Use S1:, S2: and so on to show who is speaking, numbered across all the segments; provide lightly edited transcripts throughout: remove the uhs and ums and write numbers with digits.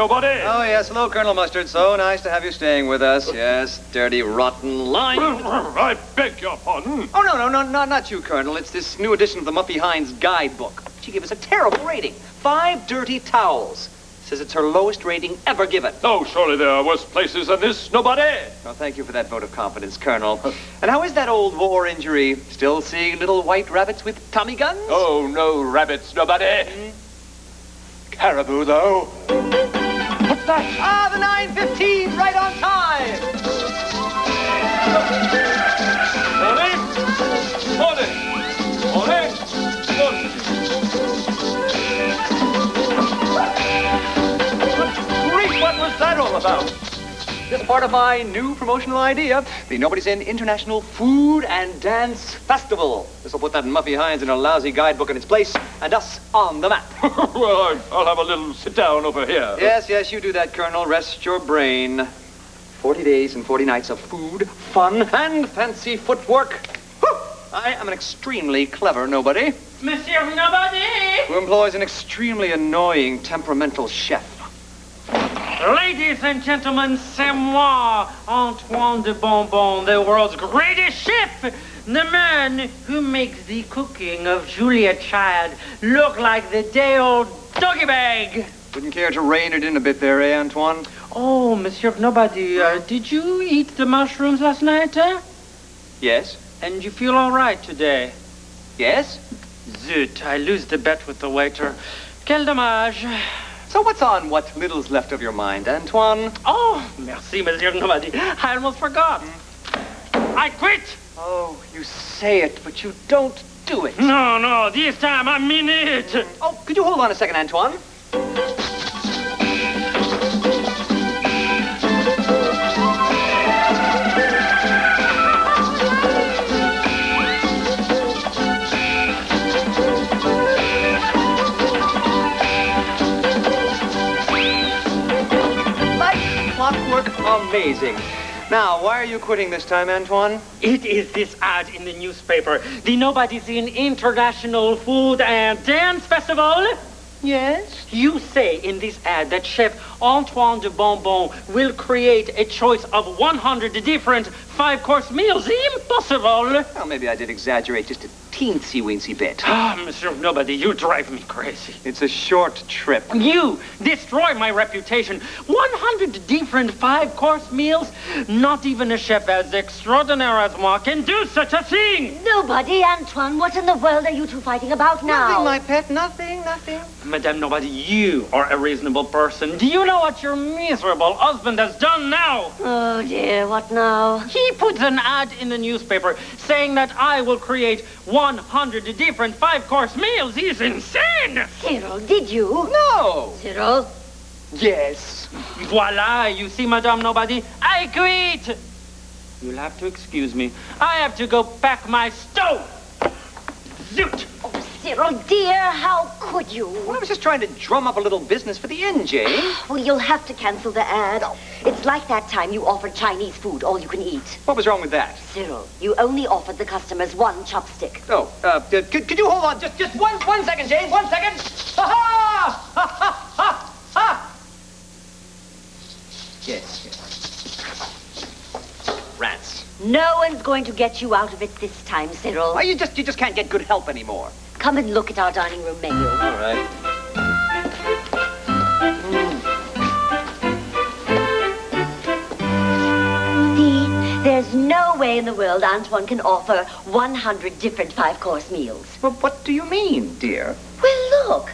S1: nobody.
S2: Oh, yes. Hello, Colonel Mustard. So nice to have you staying with us. Yes, dirty, rotten lion.
S1: I beg your pardon.
S2: Oh, no, not you, Colonel. It's this new edition of the Muffy Hines guidebook. She gave us a terrible rating. 5 dirty towels. Says it's her lowest rating ever given.
S1: Oh, surely there are worse places than this, nobody.
S2: Well, thank you for that vote of confidence, Colonel. And how is that old war injury? Still seeing little white rabbits with Tommy guns?
S1: Oh, no rabbits, nobody. Caribou, though. What's that?
S2: Ah, the 9:15, right on time.
S1: Ole!
S2: Great, what was that all about? Just part of my new promotional idea, the Nobody's In International Food and Dance Festival. This will put that Muffy Hines in a lousy guidebook in its place, and us on the map.
S1: Well, I'll have a little sit down over here.
S2: Yes, you do that, Colonel. Rest your brain. 40 days and 40 nights of food, fun, and fancy footwork. Whew! I am an extremely clever nobody.
S3: Monsieur Nobody!
S2: Who employs an extremely annoying, temperamental chef.
S3: Ladies and gentlemen, c'est moi, Antoine de Bonbon, the world's greatest chef. The man who makes the cooking of Julia Child look like the day-old doggy bag.
S2: Wouldn't care to rein it in a bit there, eh, Antoine?
S3: Oh, Monsieur Nobody, did you eat the mushrooms last night,
S2: Yes.
S3: And you feel all right today?
S2: Yes?
S3: Zut, I lose the bet with the waiter. Quel dommage.
S2: So what's on what little's left of your mind, Antoine?
S3: Oh, merci, Monsieur Nobody. I almost forgot. I quit.
S2: Oh, you say it, but you don't do it.
S3: No, this time I mean it.
S2: Oh, could you hold on a second, Antoine? Amazing. Now, why are you quitting this time, Antoine?
S3: It is this ad in the newspaper. The Nobody's In International Food and Dance Festival.
S2: Yes?
S3: You say in this ad that Chef Antoine de Bonbon will create a choice of 100 different 5-course meals. Impossible.
S2: Well, maybe I did exaggerate just a teensy-weensy bit.
S3: Ah, Monsieur Nobody, you drive me crazy.
S2: It's a short trip.
S3: You destroy my reputation. 100 different 5-course meals? Not even a chef as extraordinaire as moi can do such a thing.
S4: Nobody, Antoine. What in the world are you two fighting about now?
S2: Nothing, my pet. Nothing.
S3: Madame Nobody, you are a reasonable person. Do you know what your miserable husband has done now?
S4: Oh, dear. What now?
S3: He puts an ad in the newspaper saying that I will create 100 different 5-course meals. He's insane.
S4: Cyril, did you?
S2: No.
S4: Cyril?
S2: Yes.
S3: Voila, you see, Madame Nobody, I quit. You'll have to excuse me. I have to go pack my stove. Zoot.
S4: Oh, Cyril, dear, how could you?
S2: Well, I was just trying to drum up a little business for the inn, Jane.
S4: Well, you'll have to cancel the ad. It's like that time you offered Chinese food, all you can eat.
S2: What was wrong with that?
S4: Cyril, you only offered the customers 1 chopstick.
S2: Oh, could you hold on just one second, Jane? 1 second. Ha-ha! Ha-ha-ha-ha! Yes. Rats.
S4: No one's going to get you out of it this time, Cyril.
S2: Why, you just can't get good help anymore.
S4: Come and look at our dining room menu.
S2: All right.
S4: See, there's no way in the world Antoine can offer 100 different 5-course meals.
S2: Well, what do you mean, dear?
S4: Well, look.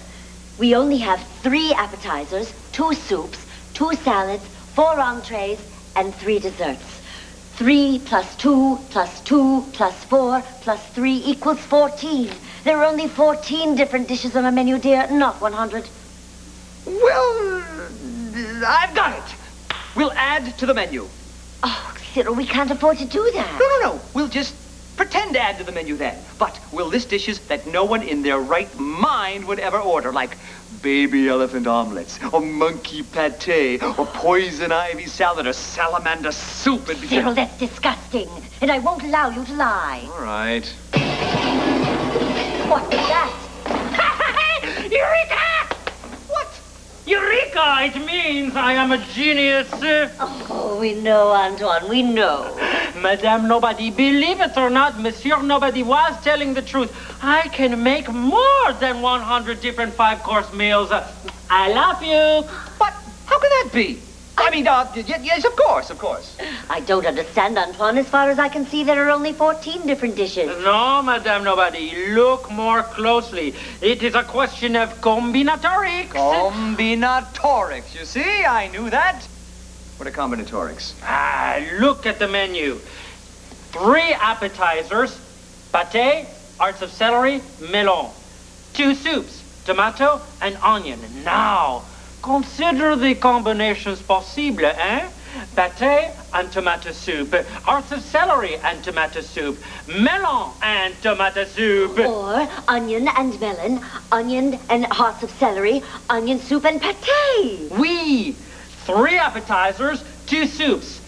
S4: We only have 3 appetizers, 2 soups, 2 salads, 4 entrees, and 3 desserts. 3 plus 2 plus 2 plus 4 plus 3 equals 14. There are only 14 different dishes on a menu, dear, not 100.
S2: Well, I've got it. We'll add to the menu.
S4: Oh, Cyril, we can't afford to do that.
S2: No. We'll just pretend to add to the menu then. But we'll list dishes that no one in their right mind would ever order, like baby elephant omelets, or monkey pate, or poison ivy salad, or salamander soup.
S4: Cyril, that's disgusting, and I won't allow you to lie.
S2: All right.
S4: What was that?
S3: Eureka!
S2: What?
S3: Eureka! It means I am a genius.
S4: Oh, we know, Antoine, we know.
S3: Madame Nobody, believe it or not, Monsieur Nobody was telling the truth. I can make more than 100 different five-course meals. I love you.
S2: But how can that be? I mean, yes, of course.
S4: I don't understand, Antoine. As far as I can see, there are only 14 different dishes.
S3: No, Madame Nobody, look more closely. It is a question of combinatorics.
S2: Combinatorics, you see? I knew that. What are combinatorics?
S3: Look at the menu. 3 appetizers, pâté, hearts of celery, melon. 2 soups, tomato and onion. Now, consider the combinations possible, hein? Pâté and tomato soup, hearts of celery and tomato soup, melon and tomato soup.
S4: Or onion and melon, onion and hearts of celery, onion soup and pâté.
S3: Oui, 3 appetizers, 2 soups.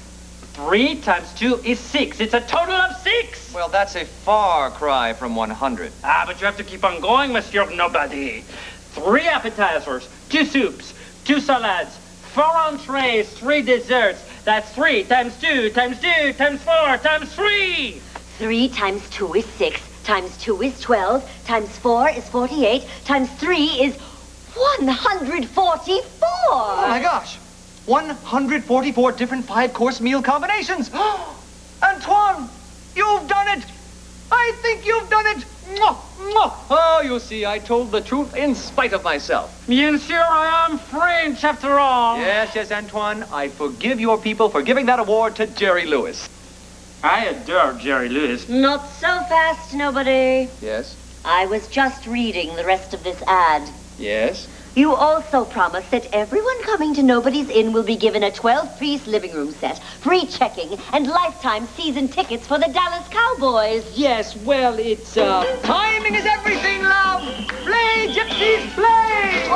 S3: 3 times 2 is 6. It's a total of 6.
S2: Well, that's a far cry from 100.
S3: But you have to keep on going, Monsieur Nobody. 3 appetizers, 2 soups, 2 salads, 4 entrees, 3 desserts. That's 3 times 2 times 2 times 4 times 3.
S4: 3 times 2 is 6, times 2 is 12, times 4 is 48, times 3 is 144.
S2: Oh, my gosh. 144 different five-course meal combinations. Antoine, you've done it. I think you've done it. Mwah, mwah. Oh, you see, I told the truth in spite of myself.
S3: Bien sûr, I am French after all.
S2: Yes, Antoine. I forgive your people for giving that award to Jerry Lewis.
S3: I adore Jerry Lewis.
S4: Not so fast, nobody.
S2: Yes?
S4: I was just reading the rest of this ad.
S2: Yes?
S4: You also promised that everyone coming to Nobody's Inn will be given a 12-piece living room set, free checking, and lifetime season tickets for the Dallas Cowboys.
S2: Yes, well, it's, timing is everything, love! Play, gypsies, play!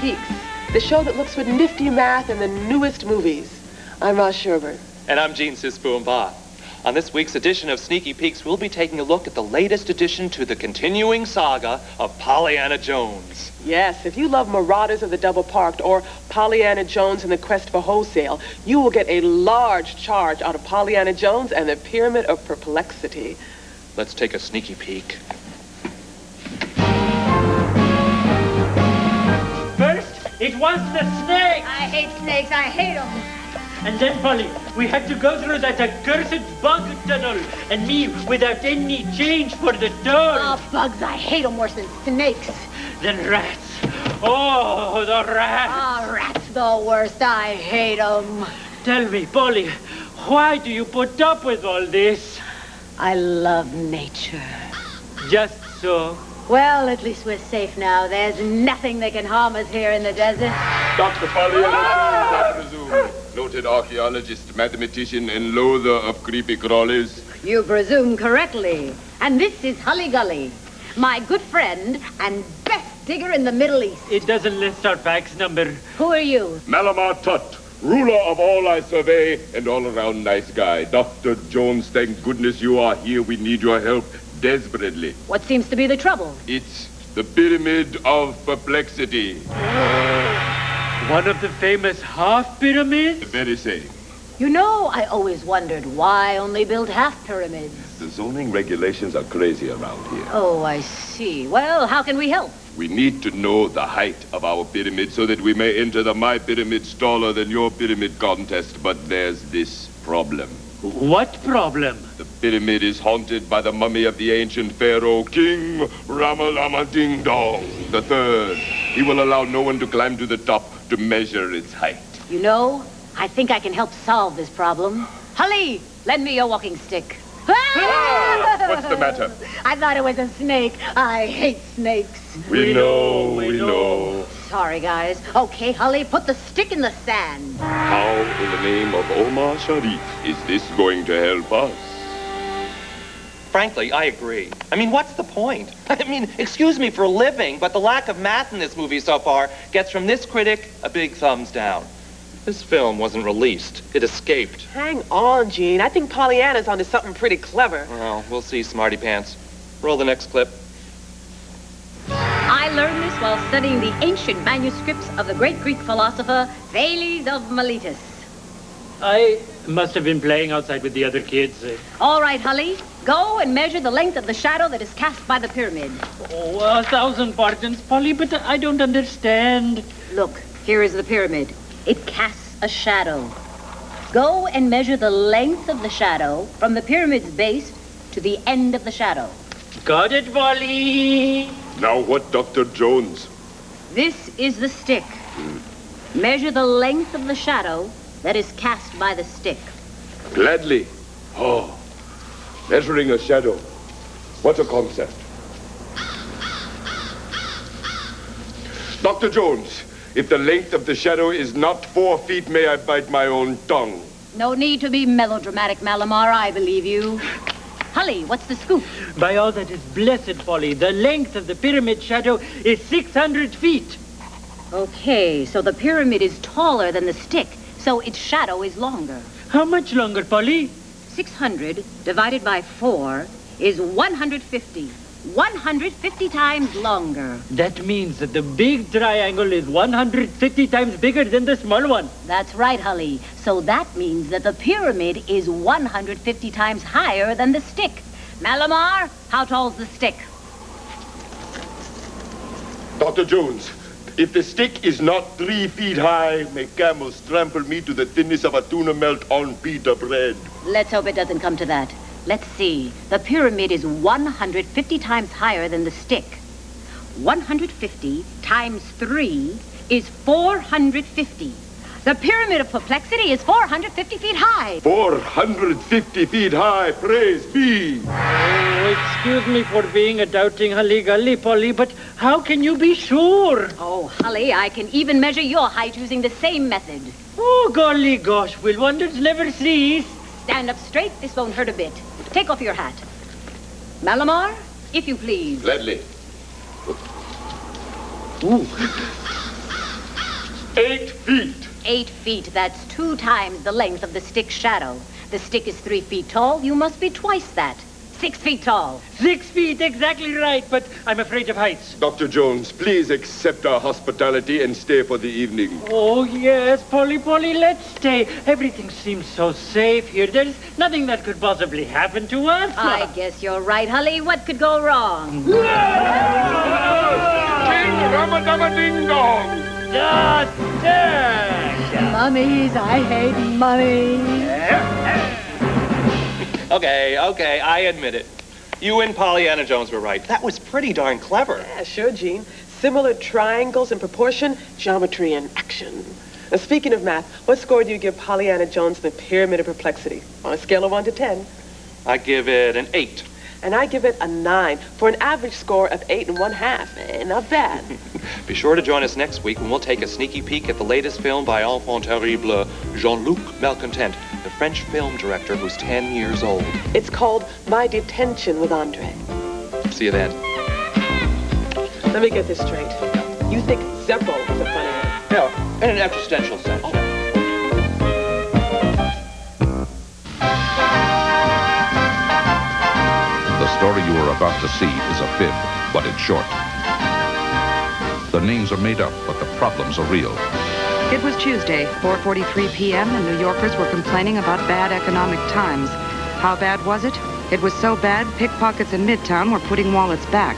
S5: Peaks, the show that looks for nifty math and the newest movies. I'm Roz Sherbert.
S6: And I'm Gene Sisboom-Ba. On this week's edition of Sneaky Peeks, we'll be taking a look at the latest addition to the continuing saga of Pollyanna Jones.
S5: Yes, if you love Marauders of the Double Parked or Pollyanna Jones and the Quest for Wholesale, you will get a large charge out of Pollyanna Jones and the Pyramid of Perplexity.
S6: Let's take a sneaky peek.
S3: First, it was the snake.
S7: I hate snakes. I hate them.
S3: And then, Polly, we had to go through that accursed bug tunnel, and me without any change for the door.
S7: Oh, bugs. I hate them worse than snakes.
S3: Then rats. Oh, the rats.
S7: Oh, rats the worst. I hate them.
S3: Tell me, Polly, why do you put up with all this?
S7: I love nature.
S3: Just so.
S7: Well, at least we're safe now. There's nothing that can harm us here in the desert.
S1: Dr. Pollyanna Jones, I presume. Noted archaeologist, mathematician, and loather of creepy crawlies.
S7: You presume correctly. And this is Hully Gully, my good friend and best digger in the Middle East.
S3: It doesn't list our fax number.
S7: Who are you?
S1: Malamar Tut, ruler of all I survey, and all-around nice guy. Dr. Jones, thank goodness you are here. We need your help desperately.
S7: What seems to be the trouble?
S1: It's the Pyramid of Perplexity.
S3: One of the famous half pyramids?
S1: The very same.
S7: You know, I always wondered why only build half pyramids.
S1: The zoning regulations are crazy around here.
S7: Oh, I see. Well, how can we help?
S1: We need to know the height of our pyramid so that we may enter the My Pyramid taller than your pyramid contest. But there's this problem.
S3: What problem?
S1: The pyramid is haunted by the mummy of the ancient pharaoh, King Ramalama Ding Dong III. He will allow no one to climb to the top to measure its height.
S7: You know, I think I can help solve this problem. Hully, lend me your walking stick.
S1: Ah! What's the matter?
S7: I thought it was a snake. I hate snakes.
S1: We know.
S7: Sorry, guys. Okay, Hully, put the stick in the sand.
S1: How, in the name of Omar Sharif, is this going to help us?
S6: Frankly, I agree. I mean, what's the point? I mean, excuse me for a living, but the lack of math in this movie so far gets from this critic a big thumbs down. This film wasn't released. It escaped.
S5: Hang on, Gene. I think Pollyanna's onto something pretty clever.
S6: Well, we'll see, smarty pants. Roll the next clip.
S7: I learned this while studying the ancient manuscripts of the great Greek philosopher Thales of Miletus.
S3: I must have been playing outside with the other kids.
S7: All right, Hully, go and measure the length of the shadow that is cast by the pyramid.
S3: Oh, 1,000 pardons, Polly, but I don't understand.
S7: Look, here is the pyramid. It casts a shadow. Go and measure the length of the shadow from the pyramid's base to the end of the shadow.
S3: Got it, Polly.
S1: Now what, Dr. Jones?
S7: This is the stick. Measure the length of the shadow that is cast by the stick.
S1: Gladly. Oh, measuring a shadow. What a concept. Dr. Jones, if the length of the shadow is not 4 feet, may I bite my own tongue?
S7: No need to be melodramatic, Malamar. I believe you. Hully, what's the scoop?
S3: By all that is blessed, Polly, the length of the pyramid shadow is 600 feet.
S7: Okay, so the pyramid is taller than the stick, so its shadow is longer.
S3: How much longer, Polly?
S7: 600 divided by 4 is 150. 150 times longer.
S3: That means that the big triangle is 150 times bigger than the small one.
S7: That's right, Hully. So that means that the pyramid is 150 times higher than the stick. Malamar, how tall's the stick?
S1: Dr. Jones, if the stick is not 3 feet high, may camels trample me to the thinness of a tuna melt on pita bread.
S7: Let's hope it doesn't come to that. Let's see. The pyramid is 150 times higher than the stick. 150 times 3 is 450. The Pyramid of Perplexity is 450 feet high.
S1: 450 feet high, praise be.
S3: Oh, excuse me for being a doubting Hully-Gully, Polly, but how can you be sure?
S7: Oh, Hully, I can even measure your height using the same method.
S3: Oh, golly gosh, will wonders never cease?
S7: Stand up straight. This won't hurt a bit. Take off your hat. Malamar, if you please.
S1: Gladly.
S3: Ooh.
S1: 8 feet.
S7: 8 feet, that's 2 times the length of the stick's shadow. The stick is 3 feet tall. You must be twice that. 6 feet tall.
S3: 6 feet, exactly right, but I'm afraid of heights.
S1: Dr. Jones, please accept our hospitality and stay for the evening.
S3: Oh, yes, Polly, let's stay. Everything seems so safe here. There's nothing that could possibly happen to us.
S7: I guess you're right, Hully. What could go wrong?
S1: King Ramadama-ding-dong!
S3: Just
S4: Mummies, I hate mummies.
S6: Okay, I admit it. You and Pollyanna Jones were right. That was pretty darn clever.
S5: Yeah, sure, Gene. Similar triangles in proportion, geometry in action. Now, speaking of math, what score do you give Pollyanna Jones in the Pyramid of Perplexity? On a scale of 1 to 10.
S6: I give it an 8.
S5: And I give it a 9 for an average score of 8 1/2. Not bad.
S6: Be sure to join us next week when we'll take a sneaky peek at the latest film by enfant terrible Jean-Luc Malcontent, the French film director who's 10 years old.
S5: It's called My Detention with Andre.
S6: See you then.
S5: Let me get this straight. You think Zeppo is a funny name?
S6: Yeah, in an existential sense.
S8: The story you are about to see is a fib, but it's short. The names are made up, but the problems are real.
S9: It was Tuesday, 4:43 p.m., and New Yorkers were complaining about bad economic times. How bad was it? It was so bad, pickpockets in Midtown were putting wallets back.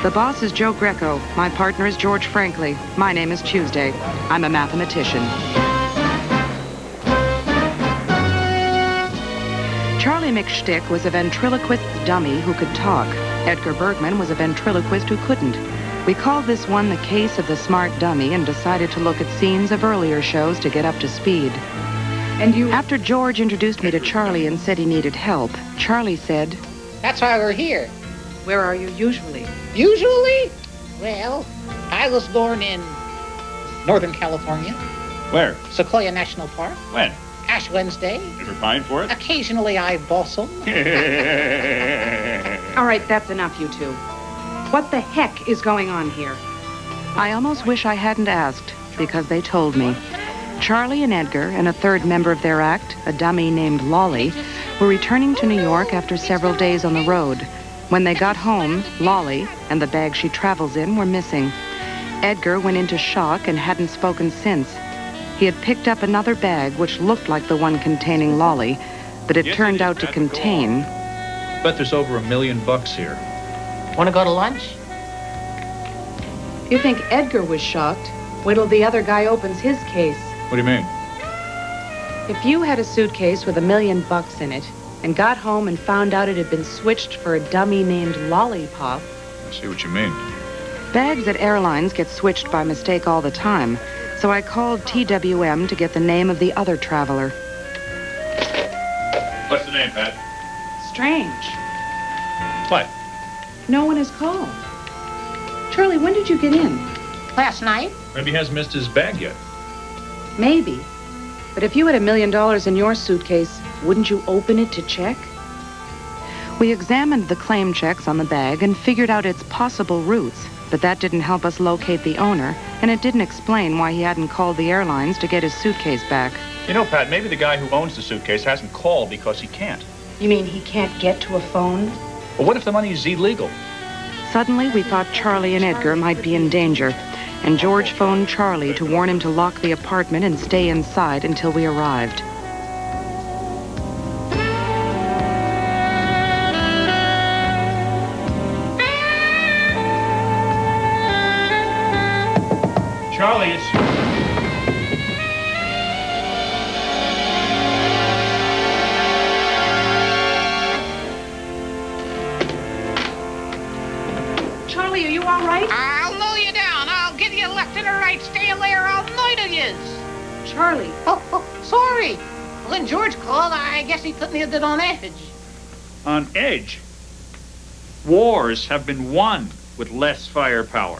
S9: The boss is Joe Greco. My partner is George Franklin. My name is Tuesday. I'm a mathematician. Charlie McStick was a ventriloquist dummy who could talk. Edgar Bergman was a ventriloquist who couldn't. We called this one the case of the smart dummy and decided to look at scenes of earlier shows to get up to speed. After George introduced me to Charlie and said he needed help, Charlie said,
S10: That's why we're here.
S9: Where are you usually?
S10: Usually? Well, I was born in Northern California.
S11: Where?
S10: Sequoia National Park.
S11: When?
S10: Ash Wednesday.
S11: Ever pine for it?
S10: Occasionally I blossom.
S9: All right, that's enough, you two. What the heck is going on here? I almost wish I hadn't asked, because they told me. Charlie and Edgar and a third member of their act, a dummy named Lolly, were returning to New York after several days on the road. When they got home, Lolly and the bag she travels in were missing. Edgar went into shock and hadn't spoken since. He had picked up another bag which looked like the one containing Lolly, but it turned out to contain...
S11: Bet there's over $1 million here.
S10: Want to go to lunch?
S9: You think Edgar was shocked? Wait till the other guy opens his case.
S11: What do you mean?
S9: If you had a suitcase with $1 million in it and got home and found out it had been switched for a dummy named Lollipop...
S11: I see what you mean.
S9: Bags at airlines get switched by mistake all the time, so I called TWM to get the name of the other traveler.
S11: What's the name, Pat?
S9: Strange.
S11: What?
S9: No one has called. Charlie, when did you get in?
S10: Last night.
S11: Maybe he hasn't missed his bag yet.
S9: Maybe. But if you had $1 million in your suitcase, wouldn't you open it to check? We examined the claim checks on the bag and figured out its possible routes, but that didn't help us locate the owner, and it didn't explain why he hadn't called the airlines to get his suitcase back.
S11: You know, Pat, maybe the guy who owns the suitcase hasn't called because he can't.
S9: You mean he can't get to a phone?
S11: But what if the money is illegal?
S9: Suddenly, we thought Charlie and Edgar might be in danger, and George phoned Charlie to warn him to lock the apartment and stay inside until we arrived.
S11: Charlie, it's...
S9: Charlie, are you all right?
S10: I'll mow you down. I'll give you a left and a right. Stay there all night of yous.
S9: Charlie.
S10: Oh, sorry. When George called, I guess he put me a bit on edge.
S11: On edge? Wars have been won with less firepower.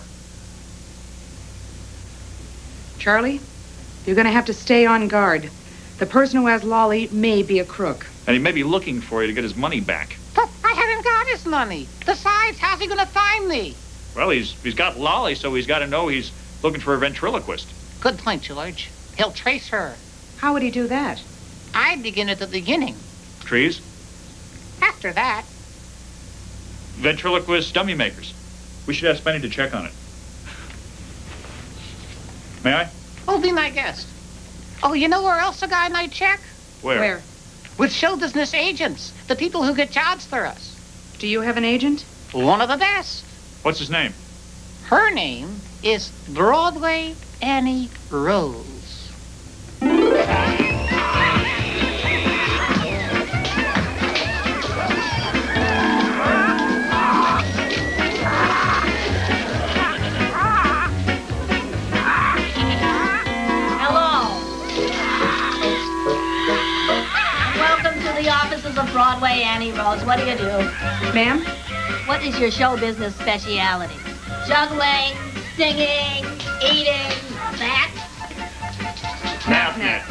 S9: Charlie, you're going to have to stay on guard. The person who has Lolly may be a crook.
S11: And he may be looking for you to get his money back.
S10: But I haven't got his money. Besides, how's he going to find me?
S11: Well, he's got Lolly, so he's got to know he's looking for a ventriloquist.
S10: Good point, George. He'll trace her.
S9: How would he do that?
S10: I begin at the beginning.
S11: Trees?
S10: After that,
S11: Ventriloquist dummy makers. We should ask Benny to check on it. May I?
S10: oh, be my guest. Oh, you know where else a guy might check?
S11: Where?
S10: With show business agents, the people who get jobs for us.
S9: Do you have an agent?
S10: One of the best.
S11: What's his name?
S10: Her name is Broadway Annie Rose.
S4: Hello. Welcome to the offices of Broadway Annie Rose. What do you do?
S9: Ma'am?
S4: What is your show business speciality? Juggling, singing, eating, that?
S11: Mathnet.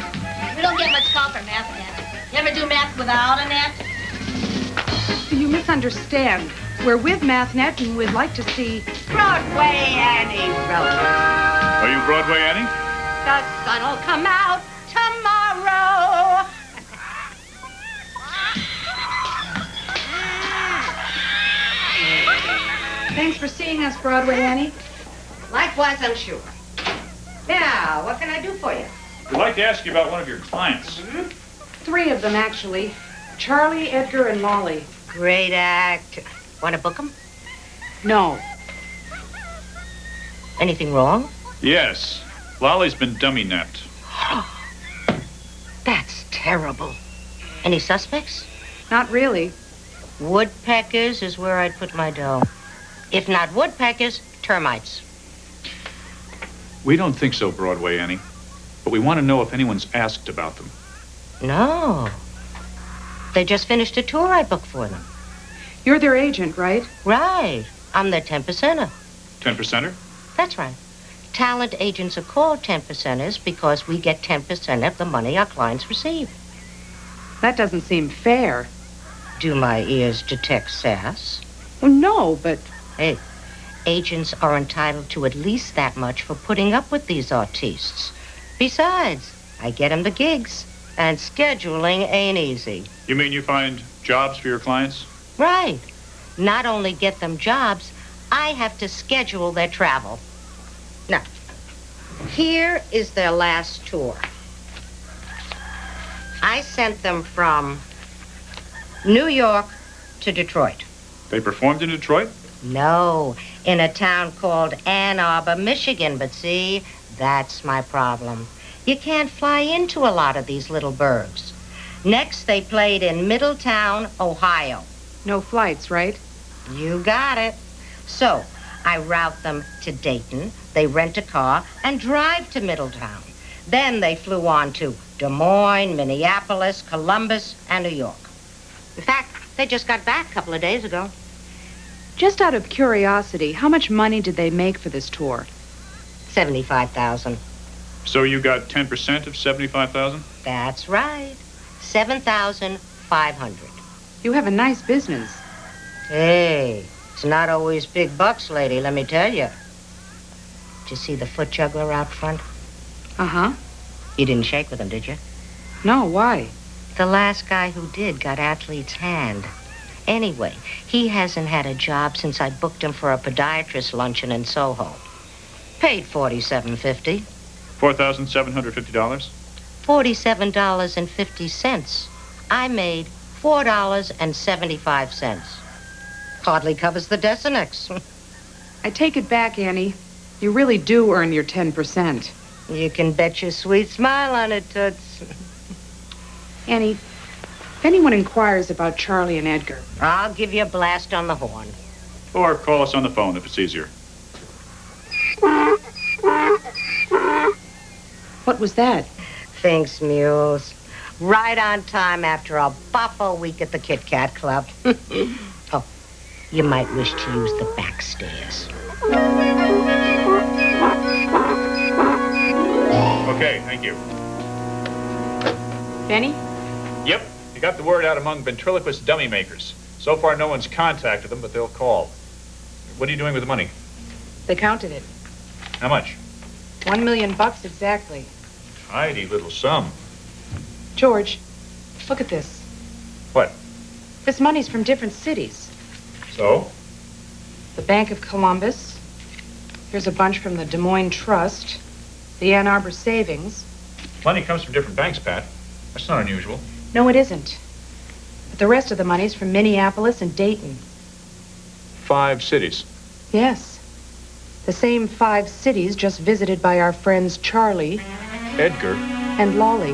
S4: We don't get much call for Mathnet. You ever do math without a net?
S9: You misunderstand. We're with Mathnet, and we'd like to see
S7: Broadway Annie Rose.
S11: Are you Broadway Annie?
S7: The sun'll come out tomorrow.
S9: Thanks for seeing us, Broadway Annie.
S7: Likewise, I'm sure. Now, what can I do for you?
S11: We'd like to ask you about one of your clients.
S9: 3 of them, actually. Charlie, Edgar, and Lolly.
S7: Great act. Want to book him?
S9: No.
S7: Anything wrong?
S11: Yes. Lolly's been dummy napped.
S7: That's terrible. Any suspects?
S9: Not really.
S7: Woodpeckers is where I'd put my dough. If not woodpeckers, termites.
S11: We don't think so, Broadway Annie. But we want to know if anyone's asked about them.
S7: No. They just finished a tour I booked for them.
S9: You're their agent, right?
S7: Right. I'm their 10%er.
S11: 10%er?
S7: That's right. Talent agents are called 10%ers because we get 10% of the money our clients receive.
S9: That doesn't seem fair.
S7: Do my ears detect sass?
S9: Well, no, but...
S7: Hey, agents are entitled to at least that much for putting up with these artistes. Besides, I get them the gigs, and scheduling ain't easy.
S11: You mean you find jobs for your clients?
S7: Right. Not only get them jobs, I have to schedule their travel. Now, here is their last tour. I sent them from New York to Detroit.
S11: They performed in Detroit?
S7: No, in a town called Ann Arbor, Michigan. But see, that's my problem. You can't fly into a lot of these little burgs. Next, they played in Middletown, Ohio.
S9: No flights, right?
S7: You got it. So, I route them to Dayton. They rent a car and drive to Middletown. Then they flew on to Des Moines, Minneapolis, Columbus, and New York. In fact, they just got back a couple of days ago.
S9: Just out of curiosity, how much money did they make for this tour?
S7: $75,000.
S11: So you got 10% of $75,000?
S7: That's right. $7,500.
S9: You have a nice business.
S7: Hey, it's not always big bucks, lady, let me tell you. Did you see the foot juggler out front?
S9: Uh-huh.
S7: You didn't shake with him, did you?
S9: No, why?
S7: The last guy who did got athlete's hand. Anyway, he hasn't had a job since I booked him for a podiatrist luncheon in Soho. Paid $47.50.
S11: $4,750?
S7: $47.50. I made $4.75. Hardly covers the Desinex.
S9: I take it back, Annie. You really do earn your 10%.
S7: You can bet your sweet smile on it, Toots.
S9: Annie, if anyone inquires about Charlie and Edgar...
S7: I'll give you a blast on the horn.
S11: Or call us on the phone if it's easier.
S9: What was that?
S7: Thanks, Mules. Right on time after a buffo week at the Kit Kat Club. Oh, you might wish to use the back stairs.
S11: Okay, thank you.
S9: Benny?
S11: Yep, you got the word out among ventriloquist dummy makers. So far, no one's contacted them, but they'll call. What are you doing with the money?
S9: They counted it.
S11: How much?
S9: $1 million exactly.
S11: Tidy little sum.
S9: George, look at this.
S11: What?
S9: This money's from different cities.
S11: So?
S9: The Bank of Columbus. Here's a bunch from the Des Moines Trust. The Ann Arbor Savings.
S11: Money comes from different banks, Pat. That's not unusual.
S9: No, it isn't. But the rest of the money's from Minneapolis and Dayton.
S11: 5 cities.
S9: Yes. The same 5 cities just visited by our friends Charlie
S11: Edgar.
S9: and Lolly.